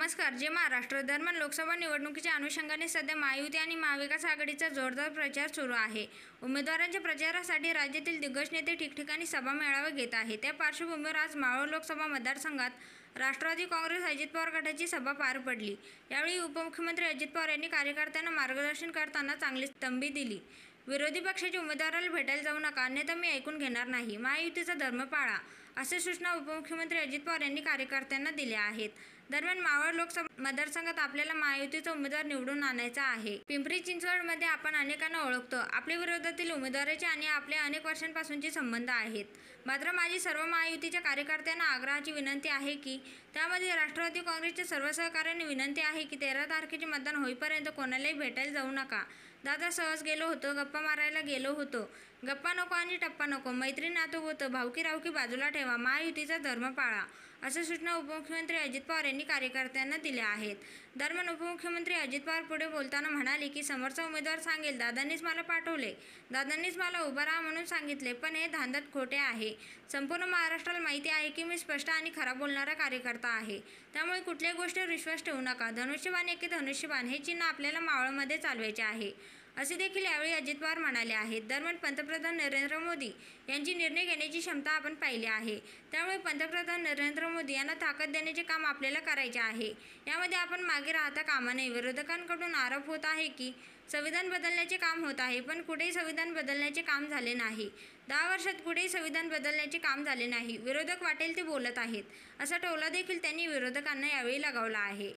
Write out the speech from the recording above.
नमस्कार. जे महाराष्ट्र दरम्यान लोकसभा निवडणुकीच्या अनुषंगाने सध्या महायुती आणि महाविकास आघाडीचा जोरदार प्रचार सुरू आहे. उमेदवारांच्या प्रचारासाठी राज्यातील दिग्गज नेते ठिकठिकाणी सभा मेळावे घेत आहेत. त्या पार्श्वभूमीवर आज मावळ लोकसभा मतदारसंघात राष्ट्रवादी काँग्रेस अजित पवार गटाची सभा पार पडली. यावेळी उपमुख्यमंत्री अजित पवार यांनी कार्यकर्त्यांना मार्गदर्शन करताना चांगली तंबी दिली. विरोधी पक्षाच्या उमेदवाराला भेटायला जाऊ नका, अन्यथा मी ऐकून घेणार नाही. महायुतीचा धर्म पाळा, अशा सूचना उपमुख्यमंत्री अजित पवार यांनी कार्यकर्त्यांना दिल्या आहेत. दरम्यान मावळ लोकसभा मतदारसंघात आपल्याला महायुतीचा उमेदवार निवडून आणायचा आहे. पिंपरी चिंचवडमध्ये आपण अनेकांना ओळखतो. आपल्या विरोधातील उमेदवाराचे आणि आपले अनेक वर्षांपासूनचे संबंध आहेत. मात्र माझी सर्व महायुतीच्या कार्यकर्त्यांना आग्रहाची विनंती आहे की त्यामध्ये राष्ट्रवादी काँग्रेसच्या सर्व सहकार्यांनी विनंती आहे की 13 तारखेचे मतदान होईपर्यंत कोणालाही भेटायला जाऊ नका. दादा सहज गेलो होतो, गप्पा मारायला गेलो होतो. गप्पा नको आणि टप्पा नको, मैत्री नातं होतं, भावकी रावकी बाजूला ठेवा, महायुतीचा धर्म पाळा, अशा सूचना उपमुख्यमंत्री अजित पवार यांनी कार्यकर्त्यांना दिल्या आहेत. दरम्यान उपमुख्यमंत्री अजित पवार पुढे बोलताना म्हणाले की समोरचा उमेदवार सांगेल दादांनीच मला पाठवले, दादांनीच मला उभं राहा म्हणून सांगितले, पण हे धांदत खोटे आहे. संपूर्ण महाराष्ट्राला माहिती आहे की मी स्पष्ट आणि खरा बोलणारा कार्यकर्ता आहे. त्यामुळे कुठल्याही गोष्टीवर विश्वास ठेवू नका. धनुष्यबाण एके धनुष्यबाण हे चिन्ह आपल्याला मावळमध्ये चालवायचे आहे, असे देखील यावेळी अजित पवार म्हणाले आहेत. दरम्यान पंतप्रधान नरेंद्र मोदी यांची निर्णय घेण्याची क्षमता आपण पाहिली आहे. त्यामुळे पंतप्रधान नरेंद्र मोदी यांना ताकद देण्याचे काम आपल्याला करायचे आहे. यामध्ये आपण मागे राहता कामा नये. विरोधकांकडून आरोप होत आहे की संविधान बदलण्याचे काम होत आहे, पण कुठेही संविधान बदलण्याचे काम झाले नाही. 10 वर्षात कुठेही संविधान बदलण्याचे काम झाले नाही. विरोधक वाटेल ते बोलत आहेत, असा टोला देखील त्यांनी विरोधकांना यावेळी लगावला आहे.